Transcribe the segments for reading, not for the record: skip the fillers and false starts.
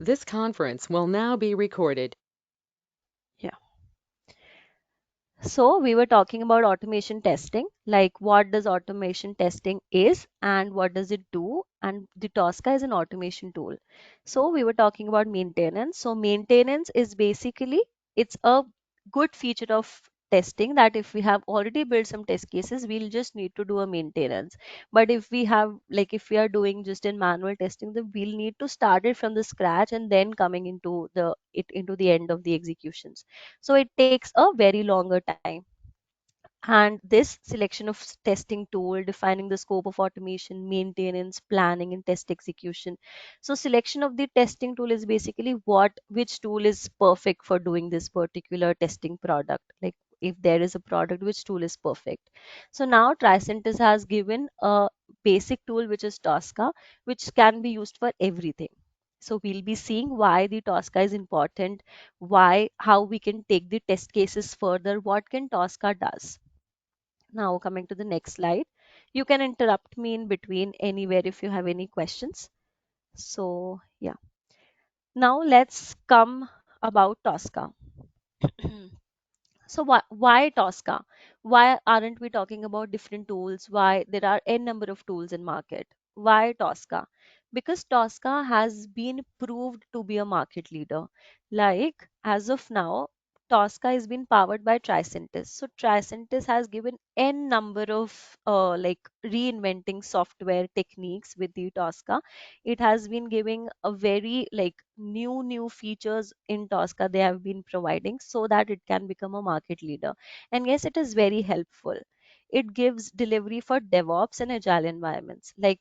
This conference will now be recorded. Yeah. So we were talking about automation testing, like what does automation testing is and what does it do? And the Tosca is an automation tool. So we were talking about maintenance. So maintenance is basically it's a good feature of testing that if we have already built some test cases, we'll just need to do a maintenance. But if we have like if we are doing just in manual testing, then we'll need to start it from the scratch and then coming into the end of the executions, so it takes a very longer time. And this selection of testing tool defining the scope of automation, maintenance, planning, and test execution. So selection of the testing tool is basically what which tool is perfect for doing this particular testing product. Like if there is a product, which tool is perfect. So now Tricentis has given a basic tool which is Tosca, which can be used for everything. So we'll be seeing why the Tosca is important, why how we can take the test cases further, what can Tosca does. Now, coming to the next slide, you can interrupt me in between anywhere if you have any questions. So, yeah. Now, let's come about Tosca. So why Tosca? Why aren't we talking about different tools? Why there are n number of tools in market? Why Tosca? Because Tosca has been proved to be a market leader. Like as of now, Tosca is being powered by Tricentis. So Tricentis has given n number of like reinventing software techniques with the Tosca. It has been giving a very like new features in Tosca they have been providing so that it can become a market leader. And yes, it is very helpful. It gives delivery for DevOps and agile environments. Like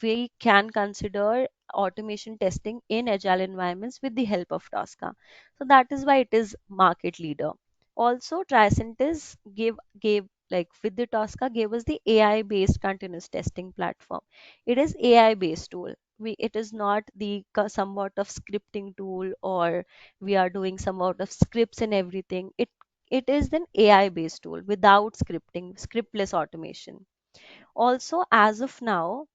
we can consider automation testing in agile environments with the help of Tosca. So that is why it is market leader. Also, Tricentis gave like with the Tosca gave us the AI based continuous testing platform. It is AI based tool. It is not the somewhat of scripting tool, or we are doing somewhat of scripts and everything. It is an AI based tool without scripting, scriptless automation. Also, as of now,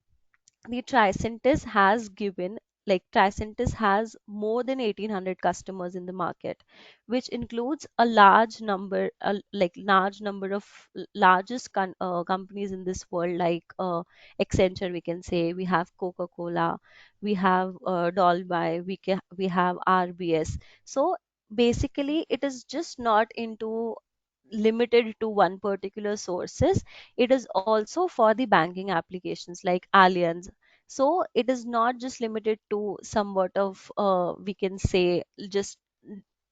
the Tricentis has given like Tricentis has more than 1800 customers in the market, which includes a large number large number of largest companies in this world, like Accenture, we can say. We have Coca-Cola, we have Dolby, we have RBS. So basically it is just not into limited to one particular sources. It is also for the banking applications like Allianz. So it is not just limited to somewhat of we can say just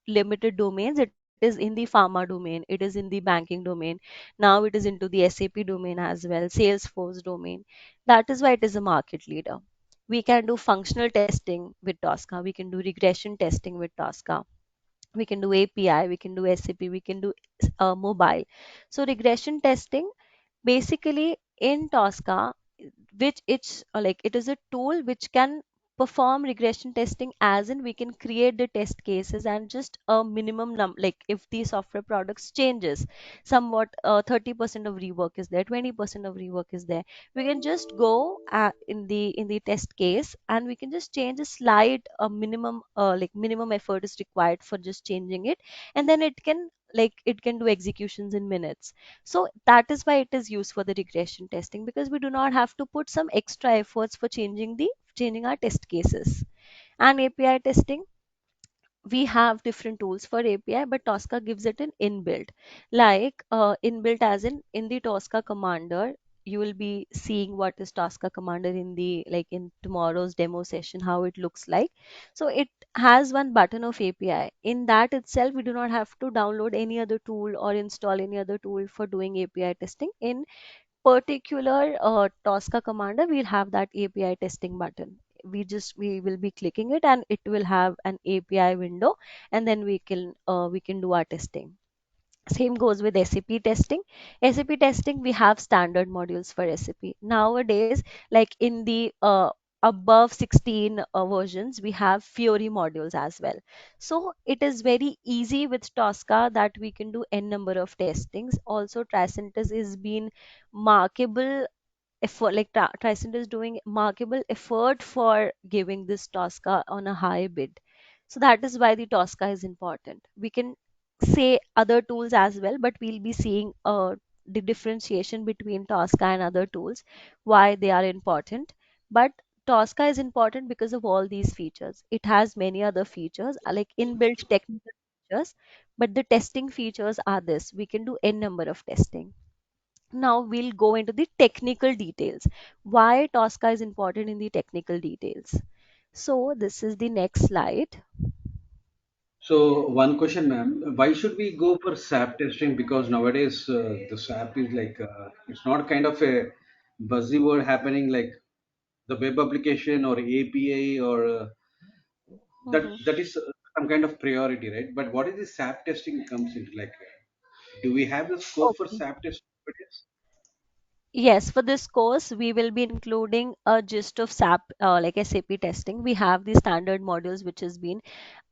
limited domains. It is in the pharma domain, it is in the banking domain, now it is into the SAP domain as well, Salesforce domain. That is why it is a market leader. We can do functional testing with Tosca, we can do regression testing with Tosca, we can do API, we can do SAP, we can do mobile. So regression testing basically in Tosca, which it's like it is a tool which can perform regression testing, as in we can create the test cases and just a minimum like if the software products changes somewhat, 30% of rework is there, 20% of rework is there, we can just go in the test case and we can just change a slight minimum like minimum effort is required for just changing it, and then it can do executions in minutes. So that is why it is used for the regression testing, because we do not have to put some extra efforts for changing our test cases. And API testing, we have different tools for API, but Tosca gives it an inbuilt. Like inbuilt as in the Tosca commander, you will be seeing what is Tosca commander in the like in tomorrow's demo session, how it looks like. So it has one button of API. In that itself, we do not have to download any other tool or install any other tool for doing API testing. In particular Tosca commander, we'll have that API testing button. We will be clicking it and it will have an API window, and then we can do our testing. Same goes with SAP testing. SAP testing, we have standard modules for SAP. Nowadays, like in the above 16 versions, we have Fiori modules as well. So it is very easy with Tosca that we can do n number of testings. Also, Tricentis is been markable effort, like Tricent is doing markable effort for giving this Tosca on a high bid. So that is why the Tosca is important. We can say other tools as well, but we'll be seeing the differentiation between Tosca and other tools, why they are important. But Tosca is important because of all these features. It has many other features, like inbuilt technical features, but the testing features are this. We can do n number of testing. Now we'll go into the technical details. Why Tosca is important in the technical details. So this is the next slide. So one question, ma'am, why should we go for SAP testing? Because nowadays the SAP is like it's not kind of a buzzword happening like the web application or API or Mhm. that is some kind of priority, right? But what is the SAP testing comes into like? Do we have the scope for Okay. SAP testing? Yes, for this course, we will be including a gist of SAP, like SAP testing. We have the standard modules which has been.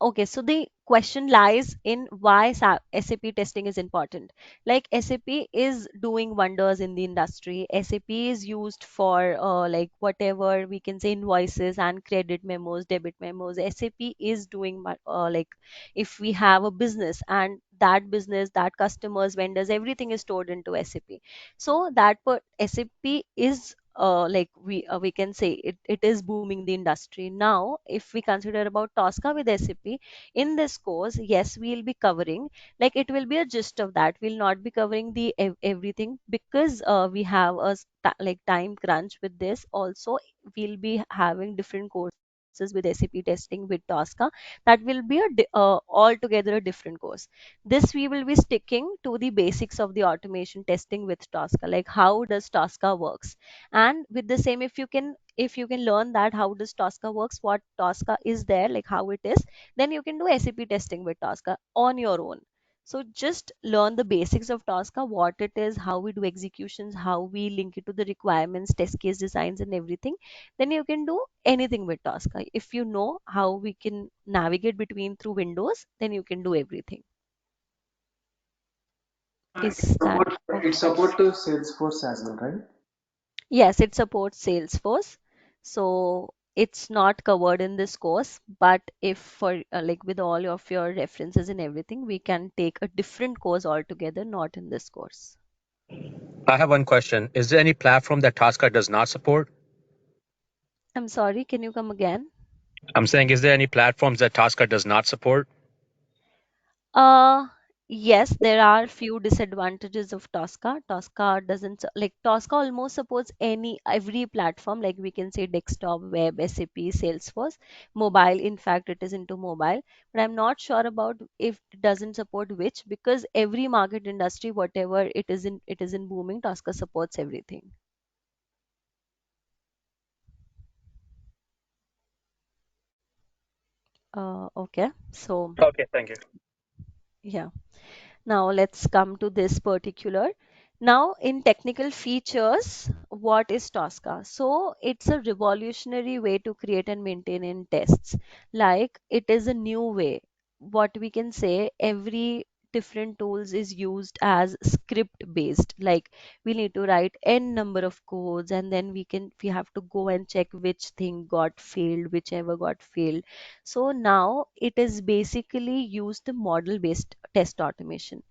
Okay, so the question lies in why SAP testing is important. Like SAP is doing wonders in the industry. SAP is used for like whatever we can say invoices and credit memos, debit memos. SAP is doing like if we have a business and that business, that customers, vendors, everything is stored into SAP. So that SAP is like we can say it is booming the industry now. If we consider about Tosca with SAP in this course, yes, we'll be covering, like it will be a gist of that. We'll not be covering the everything because we have a like time crunch with this. Also, we'll be having different courses with SAP testing with Tosca. That will be altogether a different course. This we will be sticking to the basics of the automation testing with Tosca, like how does Tosca works. And with the same, if you can learn that how does Tosca works, what Tosca is there, like how it is, then you can do SAP testing with Tosca on your own. So just learn the basics of Tosca, what it is, how we do executions, how we link it to the requirements, test case designs, and everything. Then you can do anything with Tosca. If you know how we can navigate between through windows, then you can do everything. Is that It okay? support to Salesforce as well, right? Yes, it supports Salesforce. So it's not covered in this course, but if for like with all of your references and everything, we can take a different course altogether, not in this course. I have one question. Is there any platform that Tosca does not support? I'm sorry, can you come again? I'm saying, is there any platforms that Tosca does not support? Uh, yes, there are few disadvantages of Tosca. Tosca doesn't like Tosca almost supports any every platform, like we can say desktop, web, SAP, Salesforce, mobile. In fact, it is into mobile, but I'm not sure about if it doesn't support which, because every market industry, whatever it is in booming, Tosca supports everything. Okay, so Okay, thank you. yeah. Now let's come to this particular. Now in technical features, what is Tosca? So it's a revolutionary way to create and maintain in tests. Like it is a new way. What we can say, every different tools is used as script based. Like we need to write n number of codes, and then we have to go and check which thing got failed, whichever got failed. So now it is basically used the model based test automation.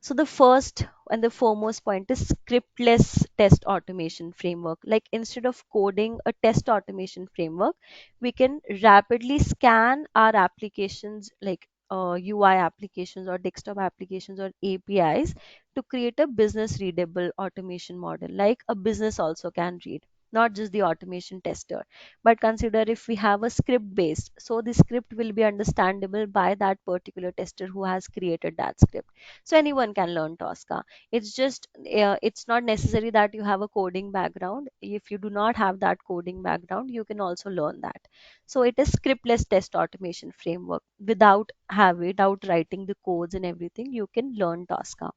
So the first and the foremost point is scriptless test automation framework. Like instead of coding a test automation framework, we can rapidly scan our applications, like UI applications or desktop applications or APIs, to create a business readable automation model. Like a business also can read, not just the automation tester. But consider if we have a script based, so the script will be understandable by that particular tester who has created that script. So anyone can learn Tosca. It's just it's not necessary that you have a coding background. If you do not have that coding background, you can also learn that. So it is scriptless test automation framework. Without writing the codes and everything, you can learn Tosca.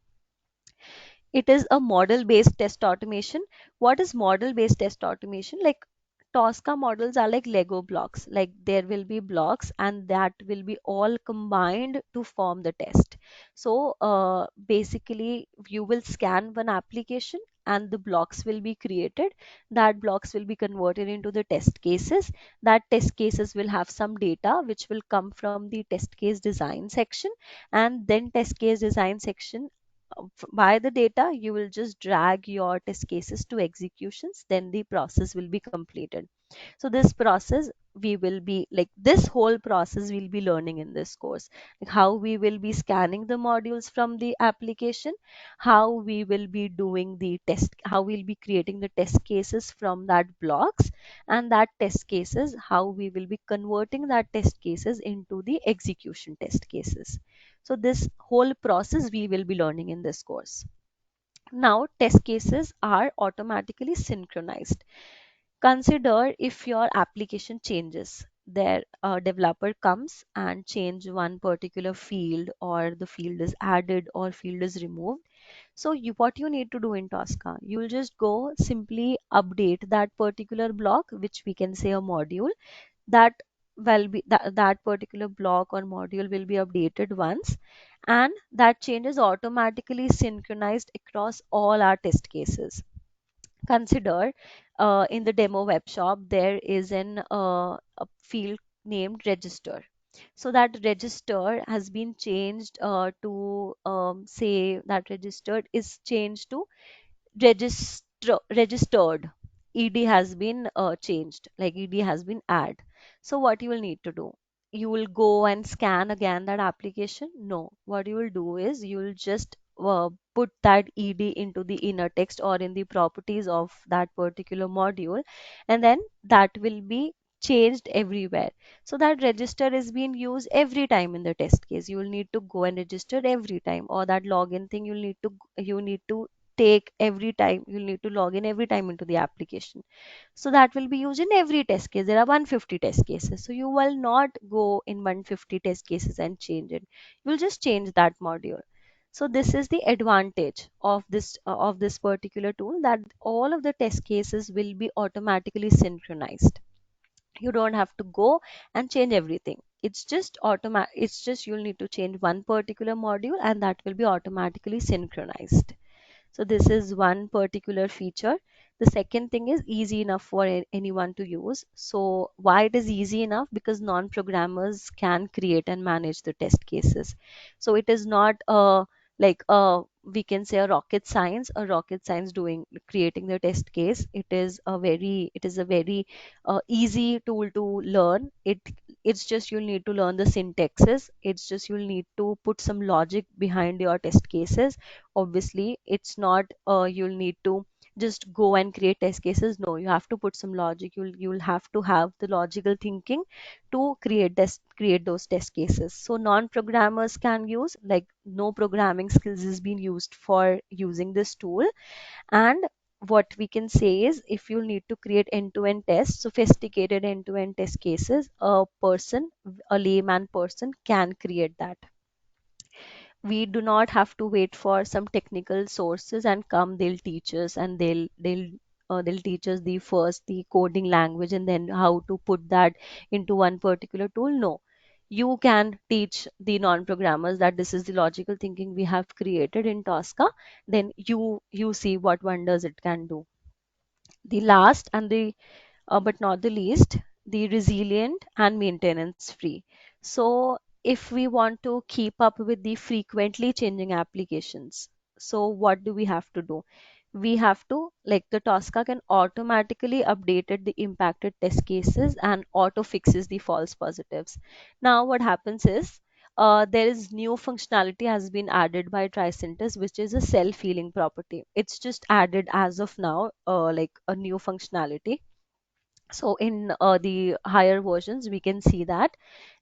It is a model based test automation. What is model based test automation? Like Tosca models are like Lego blocks. Like there will be blocks and that will be all combined to form the test. So basically, you will scan one application and the blocks will be created. That blocks will be converted into the test cases. That test cases will have some data which will come from the test case design section, and then test case design section, by the data you will just drag your test cases to executions, then the process will be completed. So this process, we will be like, this whole process we'll be learning in this course, like how we will be scanning the modules from the application, how we will be doing the test, how we'll be creating the test cases from that blocks, and that test cases, how we will be converting that test cases into the execution test cases. So this whole process we will be learning in this course. Now test cases are automatically synchronized. Consider if your application changes. There, a developer comes and change one particular field, or the field is added or field is removed. So what you need to do in Tosca, you will just go simply update that particular block, which we can say a module. That that particular block or module will be updated once, and that change is automatically synchronized across all our test cases. Consider, in the demo web shop there is a field named register. So that register has been changed to say that registered is changed to registered. Ed has been changed, like ed has been add. So what you will need to do, you will go and scan again that application? No, what you will do is you will just put that ed into the inner text or in the properties of that particular module, and then that will be changed everywhere. So that register is being used every time in the test case, you will need to go and register every time, or that login thing you need to take every time, you'll need to log in every time into the application. So that will be used in every test case. There are 150 test cases, so you will not go in 150 test cases and change it, you'll just change that module. So this is the advantage of this particular tool, that all of the test cases will be automatically synchronized. You don't have to go and change everything. It's just it's just you'll need to change one particular module, and that will be automatically synchronized. So this is one particular feature. The second thing is easy enough for anyone to use. So why it is easy enough? Because non-programmers can create and manage the test cases. So it is not like we can say a rocket science doing creating the test case. It is a very easy tool to learn. It's just you'll need to learn the syntaxes. It's just you'll need to put some logic behind your test cases. Obviously it's not you'll need to just go and create test cases. No, you have to put some logic. You'll have to have the logical thinking to create those test cases. So non-programmers can use, like no programming skills is being used for using this tool. And what we can say is, if you need to create end-to-end tests, sophisticated end-to-end test cases, a layman person can create that. We do not have to wait for some technical sources and come they'll teach us, and they'll teach us the coding language and then how to put that into one particular tool. No, you can teach the non-programmers that this is the logical thinking we have created in Tosca, then you see what wonders it can do. The last and the but not the least, the resilient and maintenance free. So, if we want to keep up with the frequently changing applications, so what do we have to do? We have to, like, the Tosca can automatically update the impacted test cases and auto fixes the false positives. Now, what happens is, there is new functionality has been added by Tricentis, which is a self-healing property. It's just added as of now, like a new functionality. So in the higher versions we can see that,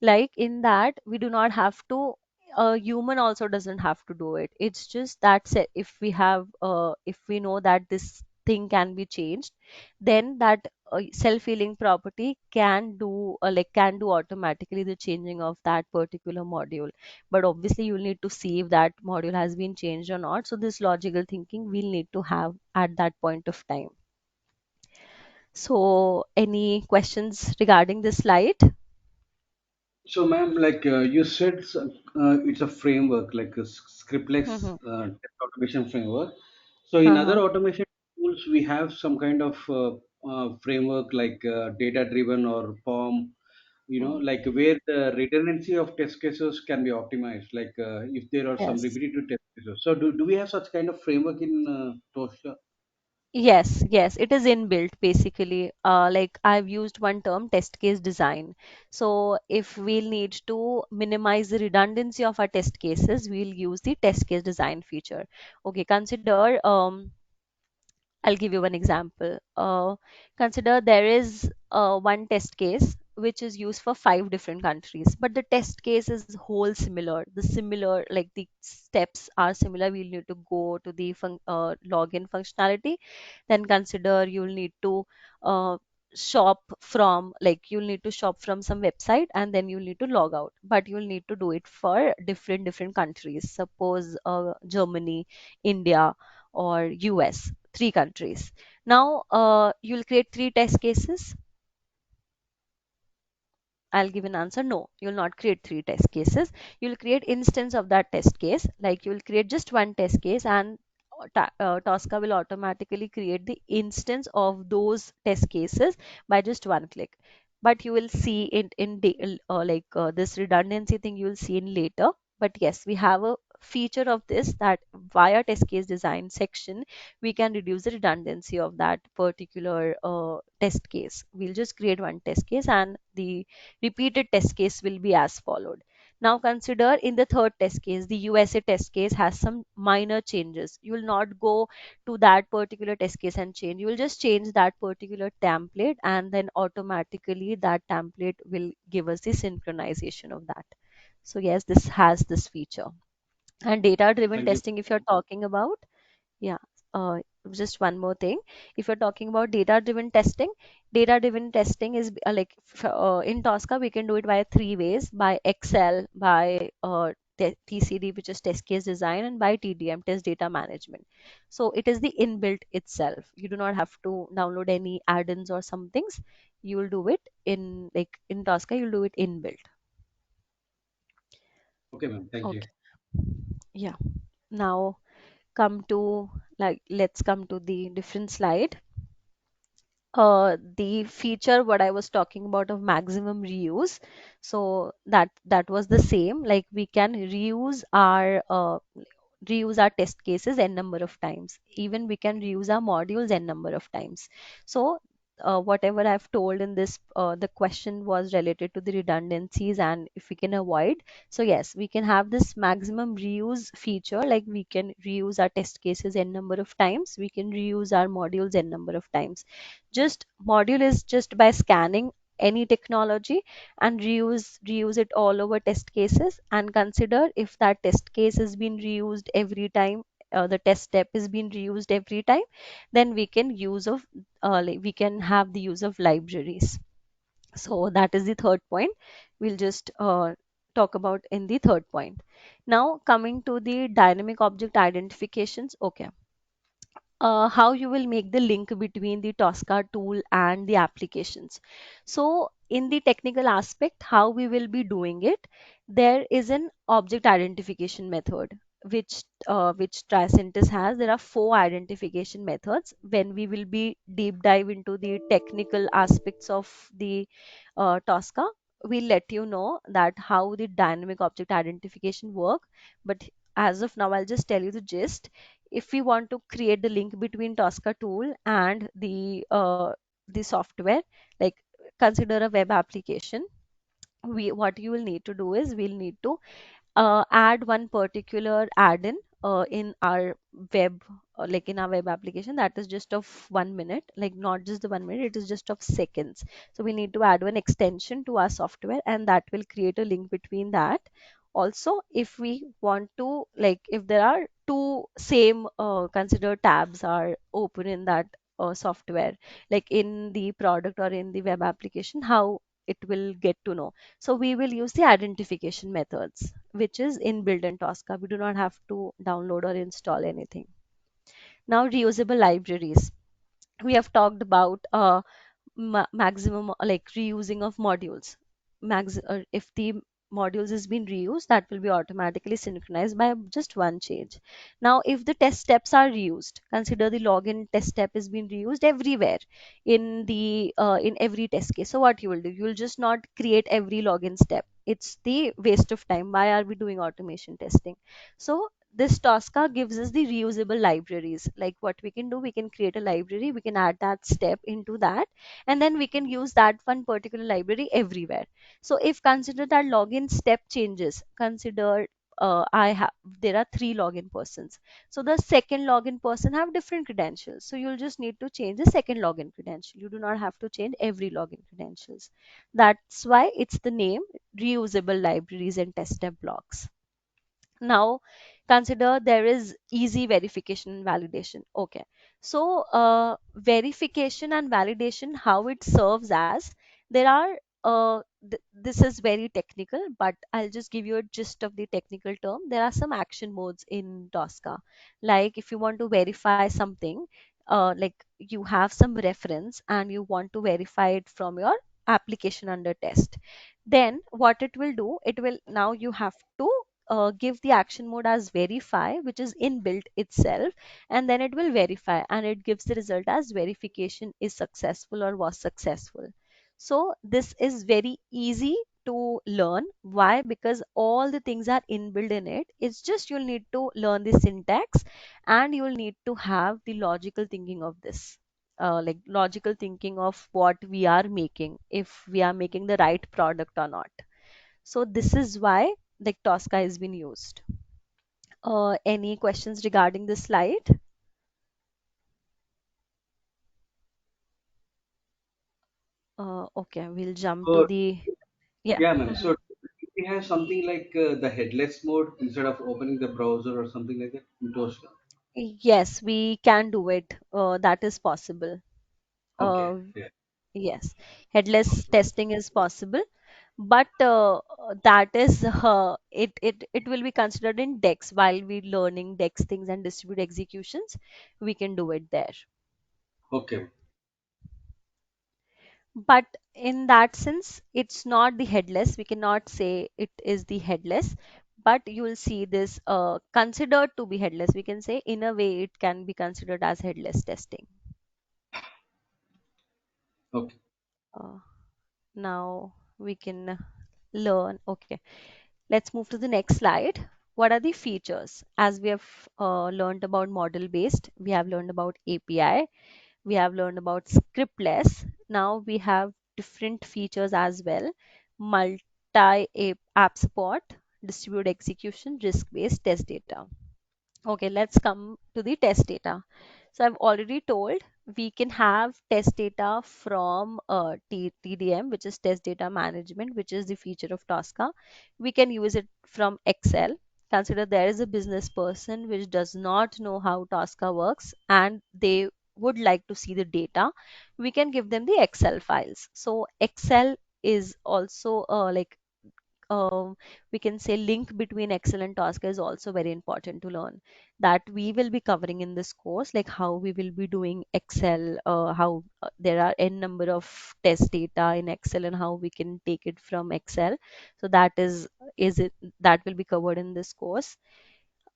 like in that we do not have to, a human also doesn't have to do it. It's just that if we have if we know that this thing can be changed, then that self-healing property can do can do automatically the changing of that particular module. But obviously you'll need to see if that module has been changed or not, so this logical thinking we'll need to have at that point of time. So, any questions regarding this slide? So, ma'am, like you said, it's a framework, like a scriptless Mm-hmm. test automation framework. So, in other Uh-huh. automation tools, we have some kind of framework like data driven or POM, Mhm. like where the redundancy of test cases can be optimized, like if there are some Yes. repetitive test cases. So do we have such kind of framework in Tosca? Yes, yes, it is inbuilt basically. Like I've used one term, test case design. So if we'll need to minimize the redundancy of our test cases, we'll use the test case design feature. Okay, consider I'll give you one example. Consider there is one test case which is used for 5 different countries, but the test case is whole similar. The similar, like the steps are similar. We'll need to go to the login functionality. Then consider you'll need to uh, you'll need to shop from some website, and then you'll need to log out. But you'll need to do it for different countries. Suppose Germany, India, or US, 3 countries. Now, you'll create 3 test cases. I'll give an answer. No, you'll not create 3 test cases. You'll create instance of that test case. Like you'll create just one test case, and Tosca will automatically create the instance of those test cases by just one click. But you will see it this redundancy thing you will see in later. But yes, we have a feature of this that via test case design section we can reduce the redundancy of that particular test case. We'll just create one test case, and the repeated test case will be as followed. Now consider in the third test case, the USA test case has some minor changes. You will not go to that particular test case and change. You will just change that particular template, and then automatically that template will give us the synchronization of that. So yes, this has this feature. And data driven Thank you. testing, if you're talking about, yeah, just one more thing. If you're talking about data driven testing is in Tosca, we can do it via 3 ways: by Excel, by TCD, which is test case design, and by TDM, test data management. So it is the inbuilt itself. You do not have to download any add-ins or some things. You will do it in Tosca, you'll do it inbuilt. Okay, ma'am. Thank you. Okay. Yeah. Now let's come to the different slide. The feature what I was talking about of maximum reuse, so that was the same. Like we can reuse our test cases n number of times. Even we can reuse our modules n number of times. So whatever I've told in this, the question was related to the redundancies and if we can avoid. So yes, we can have this maximum reuse feature. Like we can reuse our test cases n number of times. We can reuse our modules n number of times. Just module is just by scanning any technology and reuse it all over test cases, and consider if that test case has been reused every time, the test step is being reused every time, then we can have the use of libraries. So that is the third point. We'll just talk about in the third point. Now coming to the dynamic object identifications. Okay, how you will make the link between the Tosca tool and the applications. So in the technical aspect, how we will be doing it, there is an object identification method which Tricentis has. There are 4 identification methods. When we will be deep dive into the technical aspects of the Tosca, we'll let you know that how the dynamic object identification work. But as of now, I'll just tell you the gist. If we want to create the link between Tosca tool and the software, like consider a web application, we what you will need to do is we'll need to add one particular add-in in our web in our web application that is just of 1 minute, like not just the 1 minute, it is just of seconds. So we need to add one extension to our software, and that will create a link between that. Also, if we want to, like if there are two same consider tabs are open in that software, like in the product or in the web application, how it will get to know. So we will use the identification methods, which is inbuilt in Tosca. We do not have to download or install anything. Now, reusable libraries. We have talked about maximum, like reusing of modules. If the modules is being reused, that will be automatically synchronized by just one change. Now if the test steps are reused, consider the login test step is being reused everywhere in the in every test case. So what you will do, you will just not create every login step. It's the waste of time. Why are we doing automation testing? So this Tosca gives us the reusable libraries. Like what we can do, we can create a library, we can add that step into that, and then we can use that one particular library everywhere. So if consider that login step changes, consider I have there are three login persons. So the second login person have different credentials. So you'll just need to change the second login credential. You do not have to change every login credentials. That's why it's the name reusable libraries and test step blocks. Now consider there is easy verification and validation. Okay, so verification and validation, how it serves as, there are this is very technical, but I'll just give you a gist of the technical term. There are some action modes in Tosca. Like if you want to verify something, like you have some reference and you want to verify it from your application under test, then what it will do, it will, now you have to give the action mode as verify, which is inbuilt itself, and then it will verify and it gives the result as verification is successful or was successful. So this is very easy to learn. Why? Because all the things are inbuilt in it. It's just you'll need to learn the syntax and you'll need to have the logical thinking of this. Like logical thinking of what we are making, if we are making the right product or not. So this is why like Tosca has been used. Any questions regarding this slide? Okay, we'll jump to So, the, yeah. yeah, ma'am. Mhm. So we have something like the headless mode instead of opening the browser or something like that in Tosca. Yes, we can do it. That is possible. Okay. Uh, Yeah. yes, headless Okay. testing is possible, but that is it will be considered in Dex while we learning Dex things and distribute executions. We can do it there. Okay. But in that sense, it's not the headless. We cannot say it is the headless, but you will see this considered to be headless. We can say in a way it can be considered as headless testing. Okay. uh, Now we can learn. Okay, let's move to the next slide. What are the features? As we have learned about model based, we have learned about API, we have learned about scriptless. Now we have different features as well: multi app support, distributed execution, risk based test data. Okay, let's come to the test data. So I've already told we can have test data from TDM, which is test data management, which is the feature of Tosca. We can use it from Excel. Consider there is a business person which does not know how Tosca works and they would like to see the data. We can give them the Excel files. So Excel is also um, we can say link between Excel and Tosca is also very important to learn, that we will be covering in this course, like how we will be doing Excel, how there are n number of test data in Excel and how we can take it from Excel. So that is it that will be covered in this course.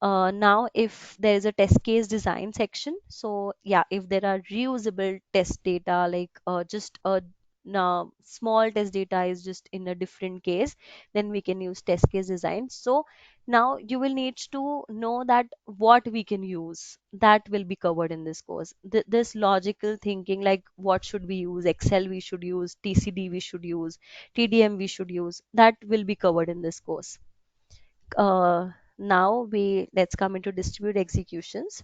Now if there is a test case design section, so yeah, if there are reusable test data, like just a now small test data is just in a different case, then we can use test case design. So now you will need to know that what we can use, that will be covered in this course. This logical thinking, like what should we use, Excel we should use, TCD we should use, TDM we should use, that will be covered in this course. Now we let's come into distributed executions.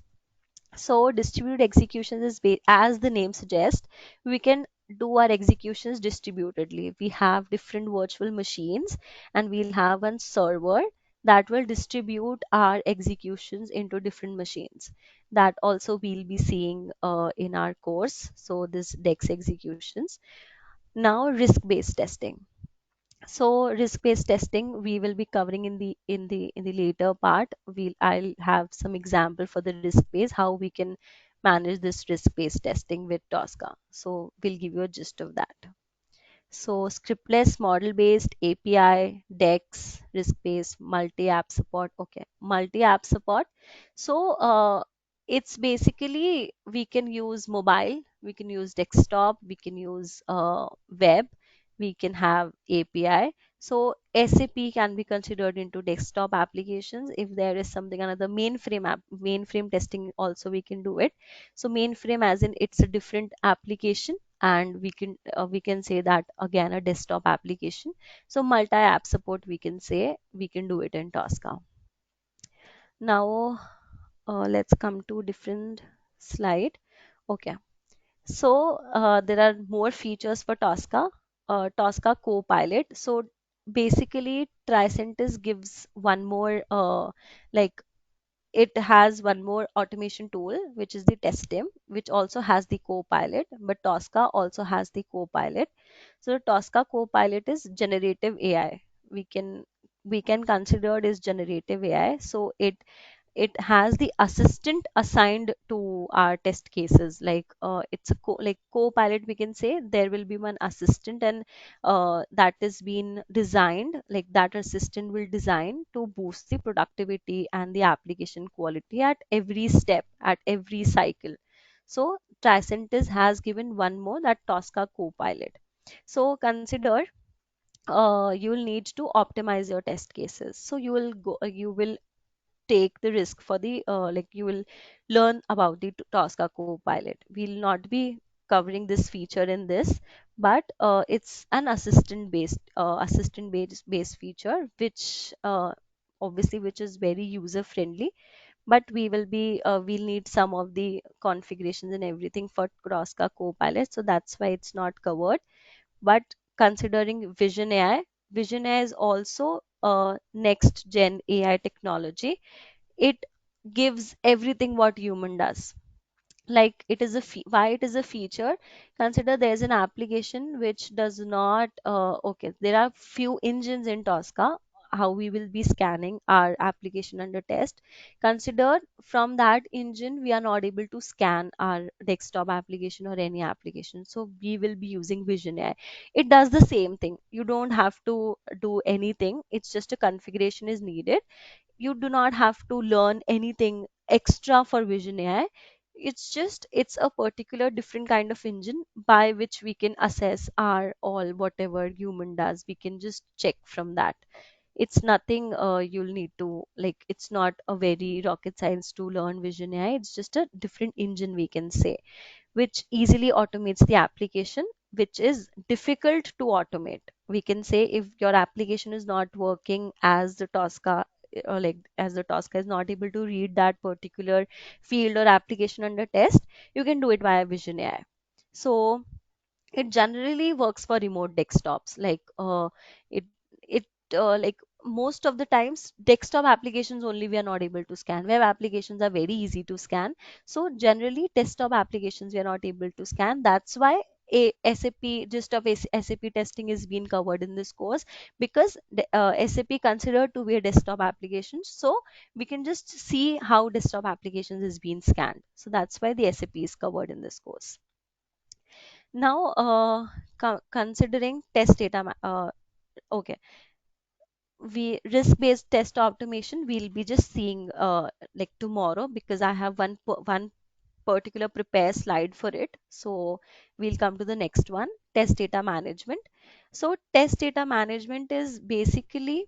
So distributed executions is as the name suggests, we can do our executions distributedly. We have different virtual machines and we'll have one server that will distribute our executions into different machines. That also we'll be seeing in our course. So this DEX executions. Now risk-based testing. So risk-based testing we will be covering in the later part. I'll have some example for the risk-based, how we can manage this risk-based testing with Tosca. So we'll give you a gist of that. So scriptless, model-based, API, DEX, risk-based, multi-app support. Okay, multi-app support. So it's basically we can use mobile, we can use desktop, we can use web, we can have API. So SAP can be considered into desktop applications. If there is something another mainframe app, mainframe testing also we can do it. So mainframe as in it's a different application, and we can say that again a desktop application. So multi app support, we can say we can do it in Tosca. Now let's come to different slide. Okay, so there are more features for Tosca. Tosca Copilot. So basically Tricentis gives one more like it has one more automation tool, which is the testim, which also has the copilot, but Tosca also has the copilot. So Tosca copilot is generative AI. We can consider it as generative AI. So it has the assistant assigned to our test cases, like it's a like co-pilot, we can say there will be one assistant, and that is being designed, like that assistant will design to boost the productivity and the application quality at every step, at every cycle. So Tricentis has given one more, that Tosca copilot. So consider you will need to optimize your test cases. So you will take the risk for the like you will learn about the Tosca Copilot. We'll not be covering this feature in this, but it's an assistant based feature, which obviously which is very user friendly. But we'll need some of the configurations and everything for Tosca Copilot, so that's why it's not covered. But considering Vision AI, Vision AI is also a next gen AI technology. It gives everything what human does. Like it is why it is a feature. Consider there's an application which does not okay, there are few engines in Tosca, how we will be scanning our application under test. Consider from that engine we are not able to scan our desktop application or any application, so we will be using Vision AI. It does the same thing, you don't have to do anything, it's just a configuration is needed. You do not have to learn anything extra for Vision AI. It's just it's a particular different kind of engine by which we can assess our all whatever human does. We can just check from that. It's nothing you'll need to like. It's not a very rocket science to learn Vision AI. It's just a different engine, we can say, which easily automates the application, which is difficult to automate. We can say if your application is not working as the Tosca, or like as the Tosca is not able to read that particular field or application under test, you can do it via Vision AI. So it generally works for remote desktops, like it it like most of the times desktop applications only we are not able to scan. Web applications are very easy to scan, so generally desktop applications we are not able to scan. That's why a SAP gist of SAP testing is being covered in this course, because SAP considered to be a desktop application, so we can just see how desktop applications is being scanned. So that's why the SAP is covered in this course. Now, considering test data, okay, we risk-based test automation, we'll be just seeing like tomorrow, because I have one particular prepare slide for it. So we'll come to the next one, test data management. So test data management is basically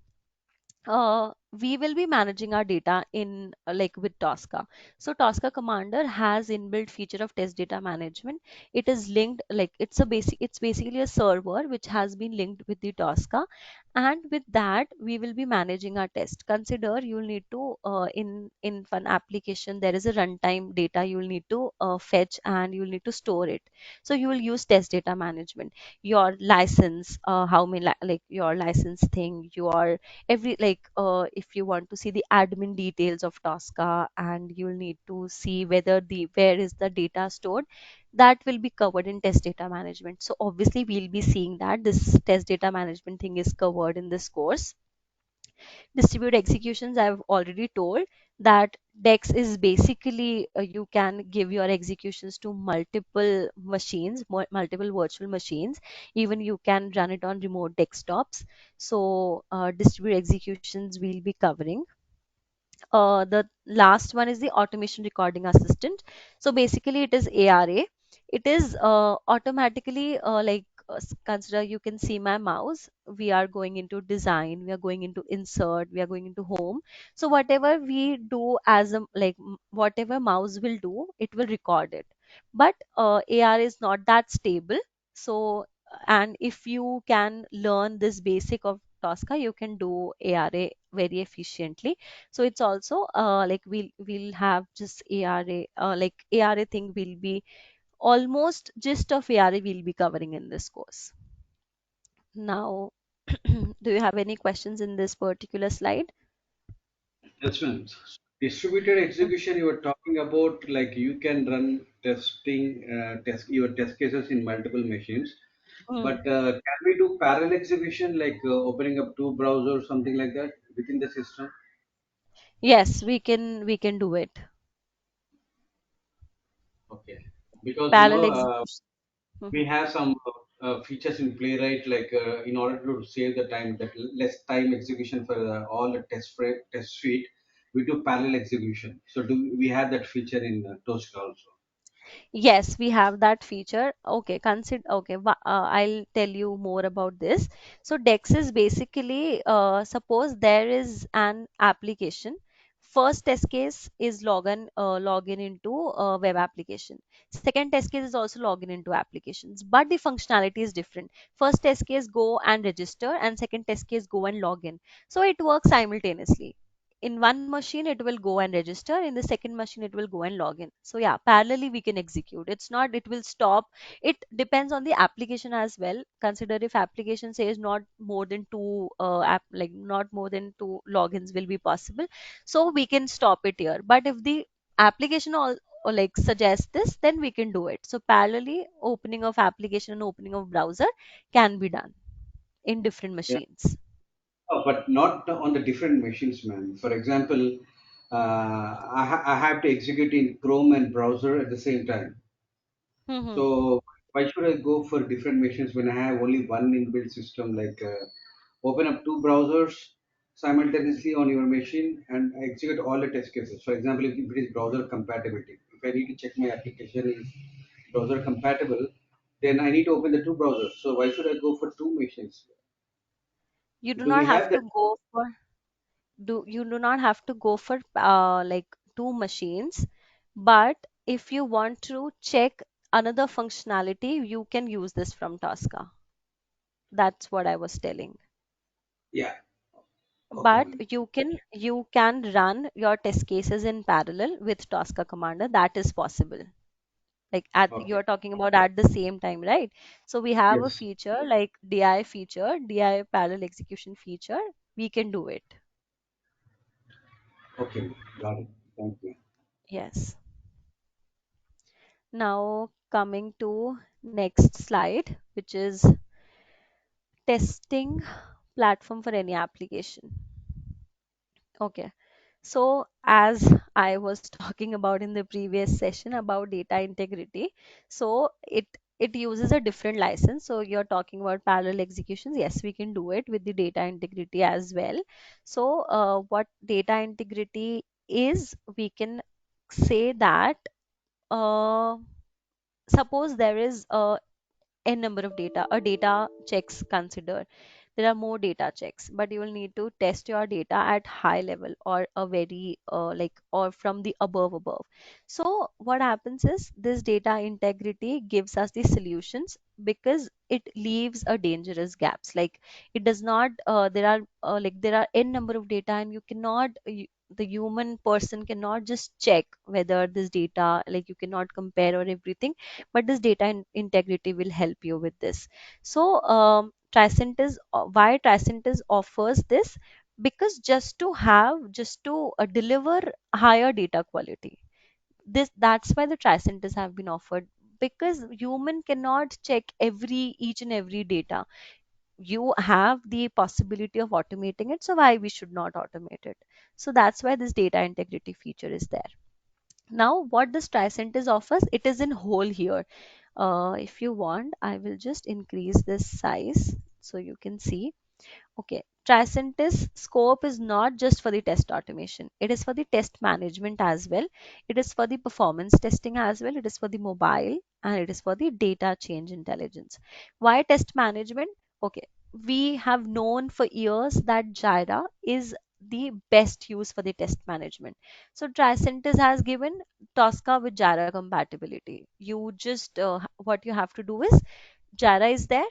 we will be managing our data in like with Tosca. So Tosca Commander has inbuilt feature of test data management. It is linked, like it's basically a server which has been linked with the Tosca, and with that we will be managing our test. Consider you'll need to in one application there is a runtime data you'll need to fetch, and you'll need to store it. So you will use test data management. Your license, how many like your license thing, your every like if you want to see the admin details of Tosca, and you'll need to see whether the where is the data stored, that will be covered in test data management. So obviously we'll be seeing that this test data management thing is covered in this course. Distributed executions, I've already told that Dex is basically you can give your executions to multiple machines, multiple virtual machines. Even you can run it on remote desktops. So distributed executions we'll be covering. The last one is the automation recording assistant. So basically it is ARA. It is automatically consider, you can see my mouse, we are going into design, we are going into insert, we are going into home. So whatever we do as a whatever mouse will do, it will record it. But AR is not that stable. So and if you can learn this basic of Tosca, you can do ARA very efficiently. So it's also we'll have just ARA, ARA thing will be almost gist of ARA we'll be covering in this course. Now, do you have any questions in this particular slide? That's fine. Distributed execution you were talking about, like you can run testing, test your test cases in multiple machines. Mm. But can we do parallel execution, like opening up two browsers, something like that within the system? Yes, we can do it. Okay. Because Parallel execution. we Mhm. have some features in Playwright, like in order to save the time, that less time execution for all the test suite, we do parallel execution. So do we have that feature in Tosca also? Yes, we have that feature. Okay, consider. Okay, I'll tell you more about this. So Dex is basically, suppose there is an application. First test case is login into a web application. Second test case is also login into applications, but the functionality is different. First test case go and register, and second test case go and login. So it works simultaneously. In one machine it will go and register, in the second machine it will go and log in. So yeah, parallelly we can execute. It's not it will stop. It depends on the application as well. Consider if application says not more than two not more than two logins will be possible, so we can stop it here. But if the application all or suggest this, then we can do it. So parallelly opening of application and opening of browser can be done in different Yeah. machines. Oh, but not on the different machines, man. For example, I have to execute in Chrome and browser at the same time. Hmm. So why should I go for different machines when I have only one inbuilt system? Like open up two browsers simultaneously on your machine and execute all the test cases. For example, if it is browser compatibility, if I need to check my application is browser compatible, then I need to open the two browsers. So why should I go for two machines? You do Do we not have have that? to go for you do not have to go for two machines, but if you want to check another functionality, you can use this from Tosca. That's what I was telling. Yeah. Okay, But man. you can run your test cases in parallel with Tosca commander. That is possible. Like at Okay. you're talking about at the same time, right? So we have a Yes. feature like DI parallel execution feature. We can do it. Okay. Got it. Thank you. Yes. Now coming to next slide, which is testing platform for any application. Okay. So as I was talking about in the previous session about data integrity, so it uses a different license. So you're talking about parallel executions. Yes, we can do it with the data integrity as well. So what data integrity is, we can say that uh, suppose there is n number of data checks considered. There are more data checks, but you will need to test your data at high level or a very or from the above. So what happens is this data integrity gives us the solutions because it leaves a dangerous gaps. Like it does not there are n number of data, and the human person cannot just check whether this data, like you cannot compare or everything, but this data integrity will help you with this. So Tricentis, why Tricentis offers this? Because just to deliver higher data quality. That's why the Tricentis have been offered, because human cannot check each and every data. you have the possibility of automating it, so why we should not automate it? So that's why this data integrity feature is there. Now what does Tricentis offers? It is in whole here. If you want, I will just increase this size so you can see. Okay, Tricentis scope is not just for the test automation. It is for the test management as well. It is for the performance testing as well. It is for the mobile, and it is for the data change intelligence. Why test management? Okay, we have known for years that Jira is the best use for the test management. So Tricentis has given Tosca with Jira compatibility. You just what you have to do is, Jira is there,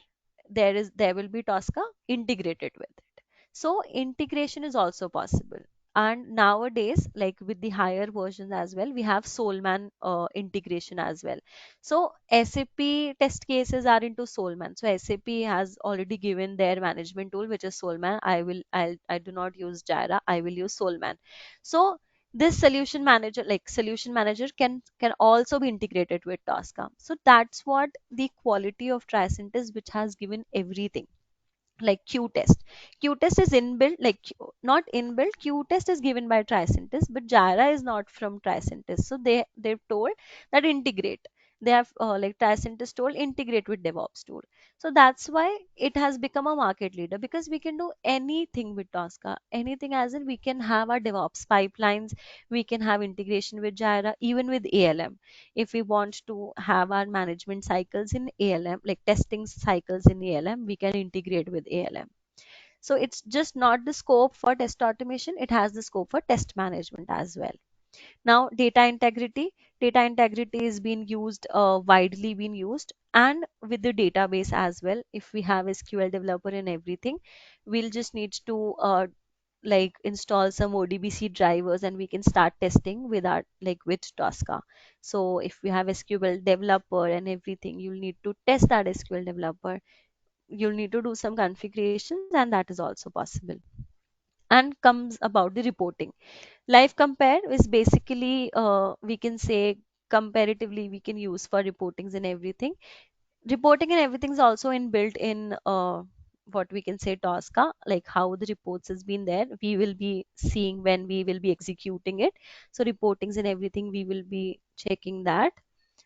there will be Tosca integrated with it. So integration is also possible. And nowadays, like with the higher versions as well, we have Solman integration as well. So SAP test cases are into Solman. So SAP has already given their management tool, which is Solman. I do not use Jira. I will use Solman. So this solution manager can also be integrated with Tosca. So that's what the quality of Tricent is, which has given everything. Like q test is inbuilt, not inbuilt. Q test is given by Tricentis, but Jira is not from Tricentis, so they've told that integrate. They have like Tricentis told integrate with DevOps tool. So that's why it has become a market leader, because we can do anything with Tosca, anything, as in we can have our DevOps pipelines, we can have integration with Jira, even with ALM. If we want to have our management cycles in ALM, like testing cycles in ALM, we can integrate with ALM. So it's just not the scope for test automation, it has the scope for test management as well. Now data integrity is being used, widely being used, and with the database as well. If we have SQL developer and everything, we'll just need to like install some ODBC drivers, and we can start testing with our, like with Tosca. So if we have SQL developer and everything, you'll need to test that SQL developer. You'll need to do some configurations, and that is also possible. And comes about the reporting. Live compare is basically, we can say, comparatively we can use for reportings and everything. Reporting and everything is also inbuilt in what we can say Tosca, like how the reports has been there. We will be seeing when we will be executing it. So reportings and everything, we will be checking that.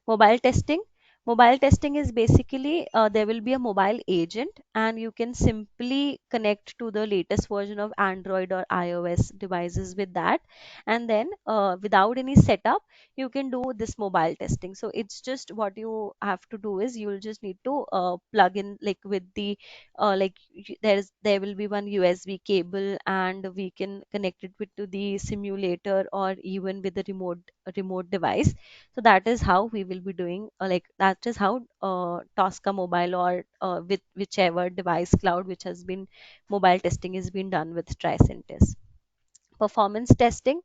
Mobile testing. Mobile testing is basically, there will be a mobile agent, and you can simply connect to the latest version of Android or iOS devices with that, and then without any setup, you can do this mobile testing. So it's just, what you have to do is, you'll just need to plug in, like with the there will be one USB cable, and we can connect it with to the simulator, or even with the remote device. So that is how we will be doing, that is how Tosca mobile, or with whichever device cloud which has been mobile testing is being done with Tricentis. Performance testing,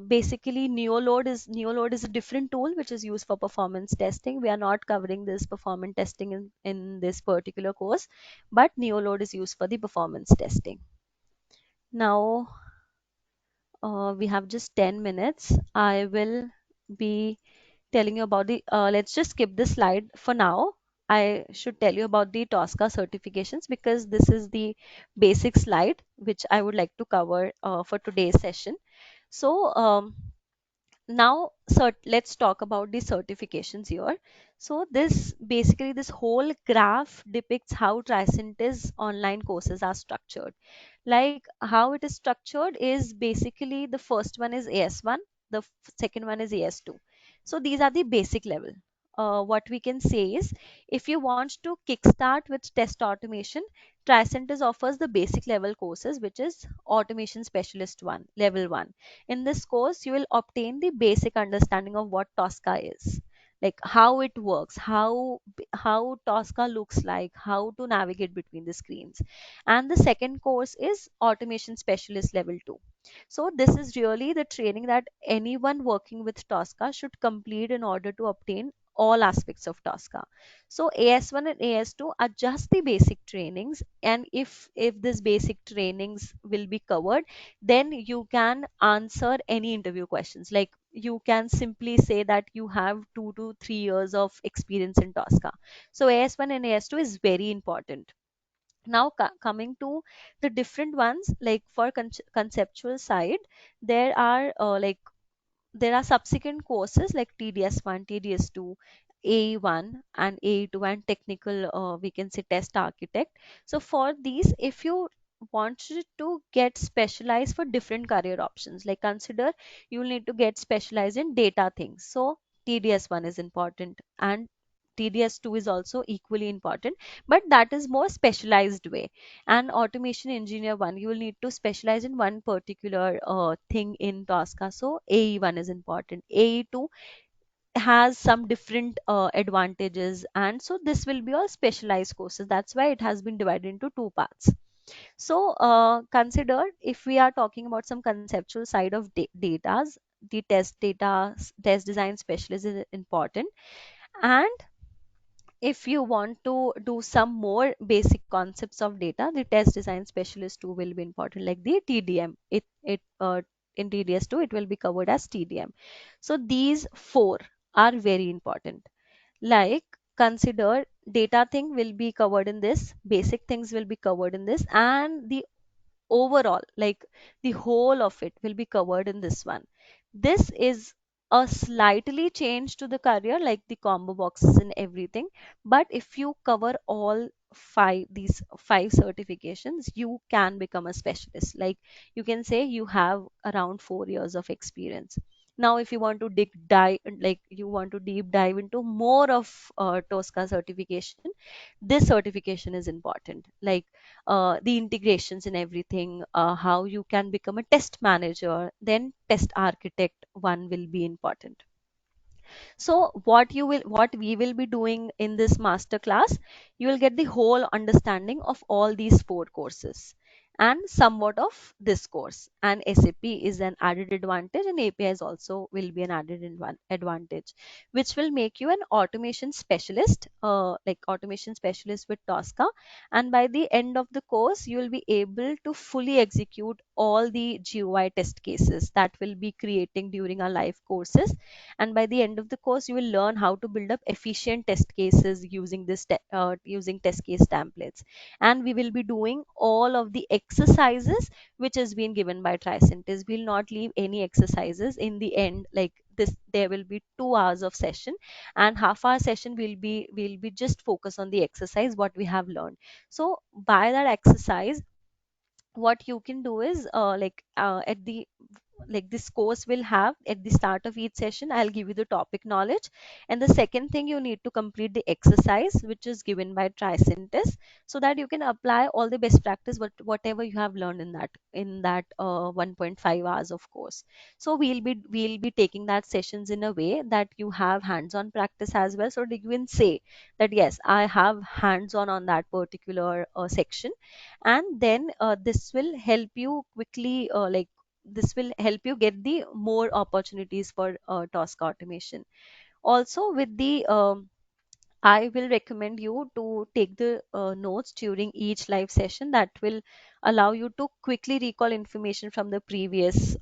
basically Neoload is a different tool which is used for performance testing. We are not covering this performance testing in this particular course, but Neoload is used for the performance testing. Now we have just 10 minutes. I will be telling you about the, let's just skip this slide for now. I should tell you about the Tosca certifications, because this is the basic slide which I would like to cover for today's session. So now let's talk about the certifications here. So this basically, this whole graph depicts how Tricentis online courses are structured. Like how it is structured is, basically the first one is AS1, the second one is AS2. So these are the basic level. What we can say is, if you want to kickstart with test automation, Tricentis offers the basic level courses, which is Automation Specialist 1, level 1. In this course, you will obtain the basic understanding of what Tosca is, like how it works, how Tosca looks like, how to navigate between the screens. And the second course is Automation Specialist level 2. So this is really the training that anyone working with Tosca should complete in order to obtain all aspects of Tosca. So AS1 and AS2 are just the basic trainings, and if this basic trainings will be covered, then you can answer any interview questions. Like you can simply say that you have 2 to 3 years of experience in Tosca. So AS1 and AS2 is very important. Now coming to the different ones, like for conceptual side, there are there are subsequent courses like TDS1, TDS2, AE1 and AE2, and technical, we can say, test architect. So for these, if you wanted to get specialized for different career options, like consider you will need to get specialized in data things. So TDS1 is important and TDS2 is also equally important, but that is more specialized way. And automation engineer one, you will need to specialize in one particular thing in Tosca. So AE1 is important. AE2 has some different advantages, and so this will be all specialized courses. That's why it has been divided into two parts. So consider, if we are talking about some conceptual side of datas, the test design specialist is important. And if you want to do some more basic concepts of data, the test design specialist too will be important, like the TDM. In TDS2 it will be covered as TDM. So these four are very important. Like consider data thing will be covered in this, basic things will be covered in this, and the overall, like the whole of it will be covered in this one. This is a slightly change to the career, like the combo boxes and everything. But if you cover all these five certifications, you can become a specialist. Like you can say you have around 4 years of experience. Now if you want to dive, like you want to deep dive into more of Tosca certification, this certification is important. Like the integrations and everything, how you can become a test manager, then test architect one will be important. So what we will be doing in this master class, you will get the whole understanding of all these four courses and somewhat of this course. And SAP is an added advantage, and APIs also will be an added advantage, which will make you an automation specialist, like automation specialist with Tosca. And by the end of the course, you will be able to fully execute all the GUI test cases that will be creating during our live courses. And by the end of the course, you will learn how to build up efficient test cases using using test case templates. And we will be doing all of the exercises which has been given by Tricentis. We'll not leave any exercises in the end. Like this, there will be 2 hours of session, and half-hour session will be just focus on the exercise what we have learned. So by that exercise, what you can do is, at the, like this course will have, at the start of each session I'll give you the topic knowledge, and the second thing, you need to complete the exercise which is given by Tricentis, so that you can apply all the best practice whatever you have learned in that 1.5 hours of course. So we'll be taking that sessions in a way that you have hands-on practice as well, so that you can say that yes, I have hands-on on that particular section. And then this will help you quickly, this will help you get the more opportunities for task automation. Also with the I will recommend you to take the notes during each live session. That will allow you to quickly recall information from the previous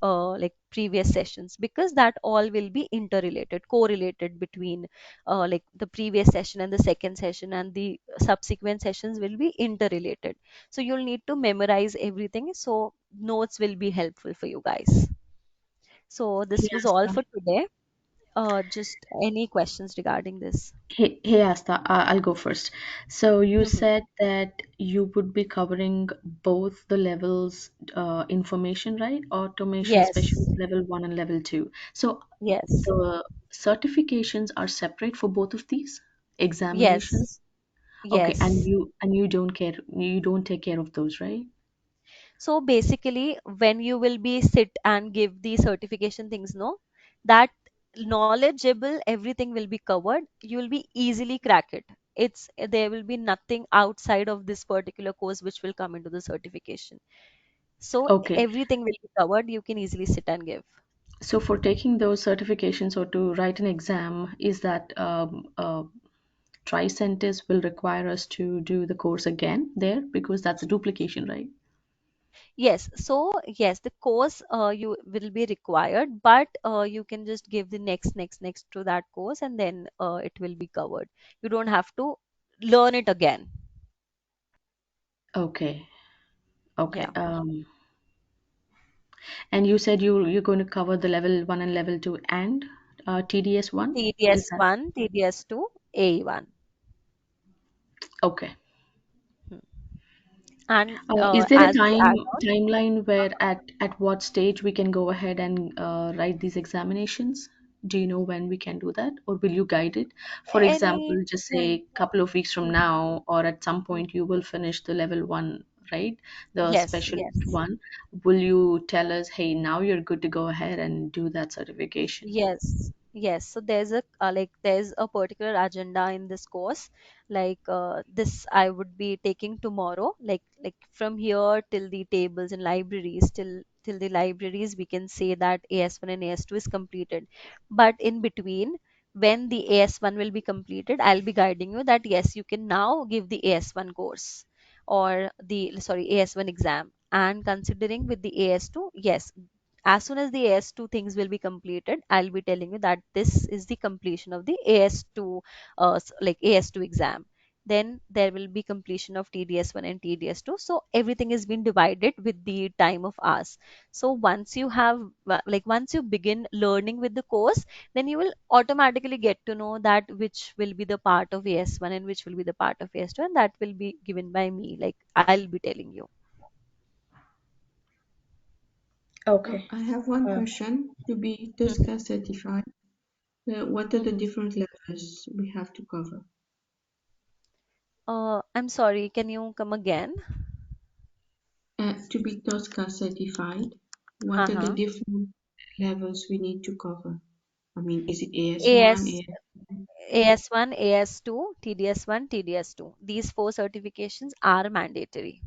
sessions, because that all will be interrelated, correlated between like the previous session and the second session, and the subsequent sessions will be interrelated. So you'll need to memorize everything. So notes will be helpful for you guys. So this was Yes. all for today. Just any questions regarding this? Hey, Asta, I'll go first. So you Mhm. said that you would be covering both the levels, information, right? Automation Yes. specialist level one and level two. So Yes. the certifications are separate for both of these examinations. Yes. Okay, and Yes. you don't care, you don't take care of those, right? So basically, when you will be sit and give the certification things, no, that knowledgeable, everything will be covered. You will be easily crack it. It's there will be nothing outside of this particular course which will come into the certification. So Okay. everything will be covered. You can easily sit and give. So for taking those certifications or to write an exam, is that Tricentis will require us to do the course again there because that's a duplication, right? Yes, so yes, the course you will be required, but you can just give the next to that course, and then it will be covered. You don't have to learn it again. Okay. Yeah. Okay. And you said you're going to cover the level one and level two and TDS one. Is TDS that 1, TDS 2, A1. okay? And Is there a as we add on, timeline where at what stage we can go ahead and write these examinations? Do you know when we can do that, or will you guide it? For any example, just say point. a couple of weeks from now, or at some point you will finish the level one, right? The Yes, specialist yes. one. Will you tell us, hey, now you're good to go ahead and do that certification? Yes, yes. So there's a there's a particular agenda in this course. This I would be taking tomorrow. Like from here till the tables and libraries, till the libraries, we can say that AS1 and AS2 is completed. But in between, when the AS1 will be completed, I'll be guiding you that yes, you can now give the AS1 course or the AS1 exam. And considering with the AS2, yes, as soon as the AS2 things will be completed, I'll be telling you that this is the completion of the AS2, AS2 exam. Then there will be completion of TDS1 and TDS2. So everything is being divided with the time of hours. So once you begin learning with the course, then you will automatically get to know that which will be the part of AS1 and which will be the part of AS2, and that will be given by me. Like I'll be telling you. Okay. I have one Uh, question. To be Tosca certified, what are the different levels we have to cover? I'm sorry, can you come again? To be Tosca certified, what are the Uh-huh. different levels we need to cover? I mean, is it AS1, AS, AS2? AS1, AS2, TDS1, TDS2. These four certifications are mandatory.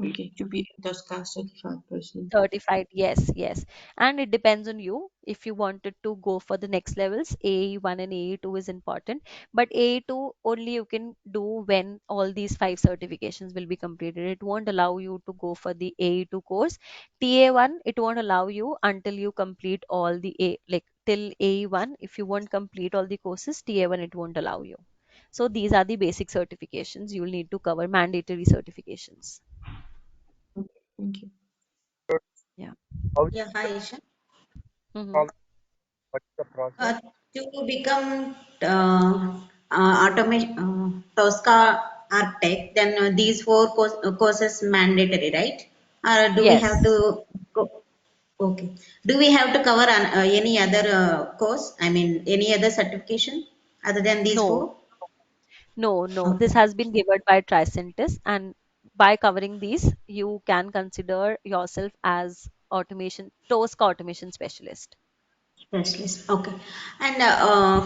Okay, to be a Tosca certified person. Certified, yes, yes. And it depends on you. If you wanted to go for the next levels, AE1 and AE2 is important. But AE2 only you can do when all these five certifications will be completed. It won't allow you to go for the AE2 course. TA1, it won't allow you until you complete all the till AE1. If you won't complete all the courses, TA1 it won't allow you. So these are the basic certifications you will need to cover, mandatory certifications. Okay, thank you. Yeah. How is Yeah, the hi, Isha. Mm-hmm. process? What's the process? To become automation Tosca architect, then these four courses mandatory, right? Or do we have Yes. to go? Okay. Do we have to cover any other course? I mean, any other certification other than these No, four? no, no. This Okay. has been given by Tricentis, and by covering these, you can consider yourself as Tosca automation specialist. Specialist. Okay. And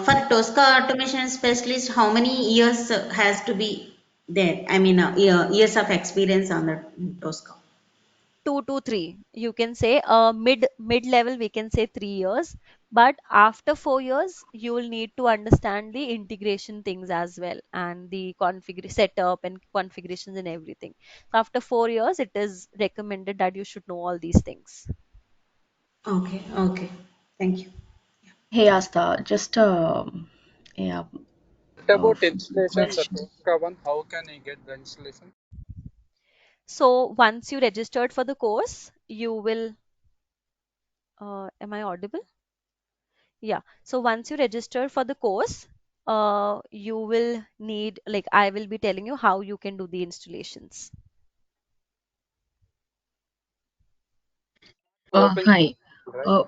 for Tosca automation specialist, how many years has to be there? I mean, years of experience on the Tosca. 2 to 3, you can say. Mid level, we can say 3 years. But after 4 years, you will need to understand the integration things as well and the configure setup and configurations and everything. So after 4 years, it is recommended that you should know all these things. Okay, okay. Thank you. hey, Asta, just yeah, What uh, about installations at question. Tosca one? How can I get the installation? So once you registered for the course, you will, am I audible? Yeah. So once you register for the course, you will need, like, I will be telling you how you can do the installations. Open Hi. right? Uh,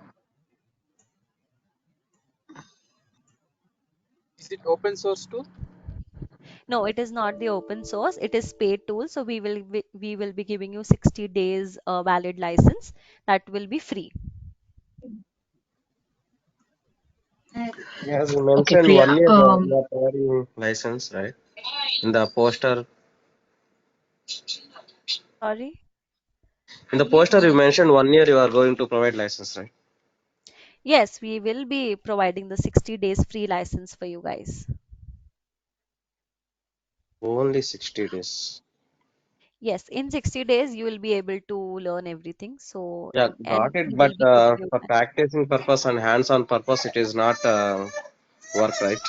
Is it open source too? No, it is not the open source. It is paid tool. So we will be giving you 60 days valid license that will be free. As you okay, mentioned, Priya. 1 year you are providing license, right? Sorry. In the poster you mentioned 1 year you are going to provide license, right? Yes, we will be providing the 60 days free license for you guys. Only 60 days. Yes, in 60 days you will be able to learn everything. So, Yeah, and got it. we But will be giving you for that. practicing purpose and hands-on purpose, it is not work, right?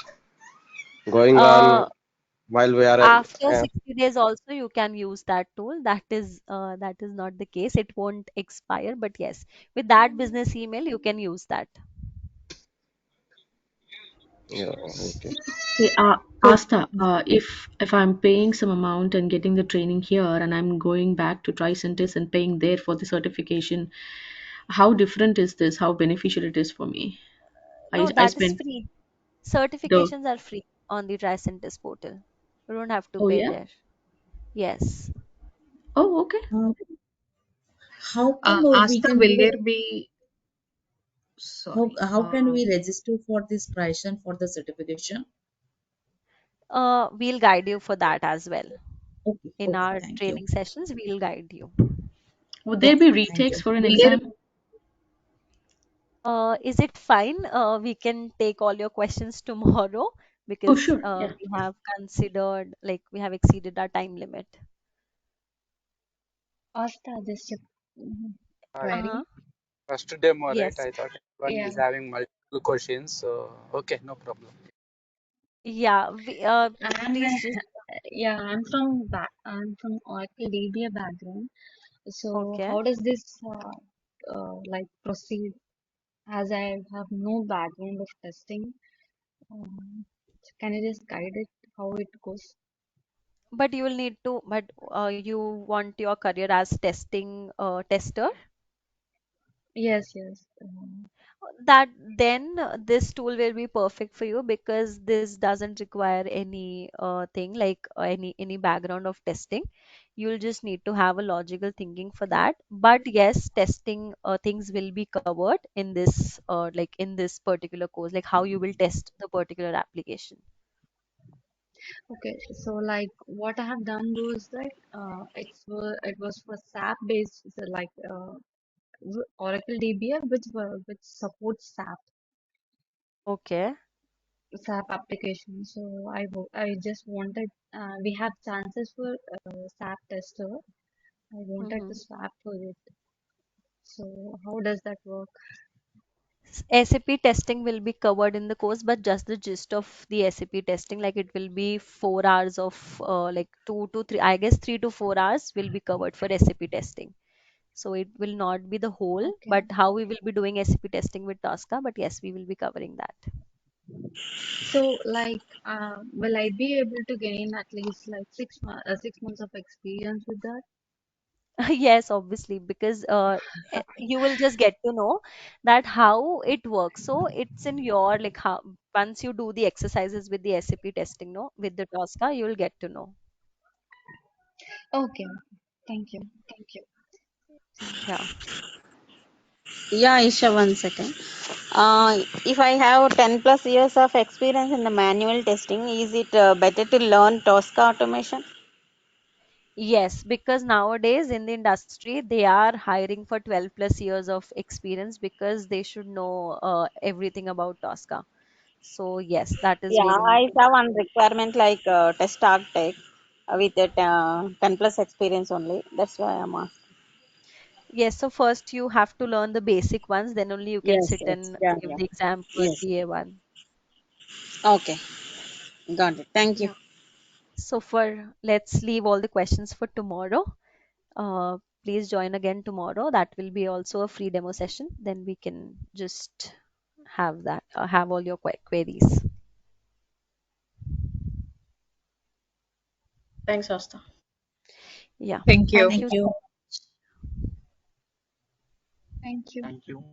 Going Uh, on. while we are After 60 days also you can use that tool. That is not the case. It won't expire, but yes, with that business email you can use that. yeah, okay. Okay, So, Asta, if I'm paying some amount and getting the training here, and I'm going back to Tricentis and paying there for the certification, how different is this? How beneficial it is for me? I No, I that is spent free. the Certifications are free on the Tricentis portal. You don't have to oh pay yeah, there. Yes. oh okay. Uh, how come we Asta, can will do? there be, sorry, How can we register for this Triton for the certification? We'll guide you for that as well. Okay, In okay, our thank you. training sessions, we'll guide you. Would there Okay, be thank retakes you. for an will there exam? Is it fine? We can take all your questions tomorrow Oh because sure, yeah. we have considered, like, we have exceeded our time limit. Asta, just a Uh-huh. query. First demo, right? Yes. I thought everyone Yeah, is having multiple questions. So, okay, no problem. Yeah. I'm Please just. yeah, I'm from Oracle DBA background. So Okay. how does this like proceed? As I have no background of testing, can you just guide it how it goes? But you will need to, but you want your career as testing tester? Yes, yes. That then this tool will be perfect for you because this doesn't require any thing like any background of testing. You'll just need to have a logical thinking for that, but yes, testing things will be covered in this like in this particular course, like how you will test the particular application. Okay, so like what I have done was that it was for SAP based, so like Oracle DBA, which supports Okay. SAP application. So I just wanted we have chances for SAP tester. I wanted to Mm-hmm. swap for it. So how does that work? SAP testing will be covered in the course, but just the gist of the SAP testing, like it will be 4 hours of like 2 to 3, I guess 3 to 4 hours will be covered for SAP testing. So it will not be the whole, Okay. but how we will be doing SAP testing with Tosca, but yes, we will be covering that. So like will I be able to gain at least like 6 months of experience with that? Yes, obviously, because you will just get to know that how it works. So it's in your like how once you do the exercises with the SAP testing, no, with the Tosca, you will get to know. Okay. Thank you. Yeah. yeah, Isha, one second. If I have 10 plus years of experience in the manual testing, is it better to learn Tosca automation? Yes, because nowadays in the industry they are hiring for 12 plus years of experience because they should know everything about Tosca. So yes, that is Yeah, very I have one requirement like test architect with that 10 plus experience only. That's why I'm asking. yes. So first you have to learn the basic ones, then only you can Yes, sit yes, and yeah, give yeah. the exam for Yes. BA1. Okay, got it. Thank you. Yeah. So for let's leave all the questions for tomorrow. Please join again tomorrow. That will be also a free demo session. Then we can just have that, have all your queries. Thanks, Asta. Yeah. thank you. Thank Thank you. you. Thank you. Thank you.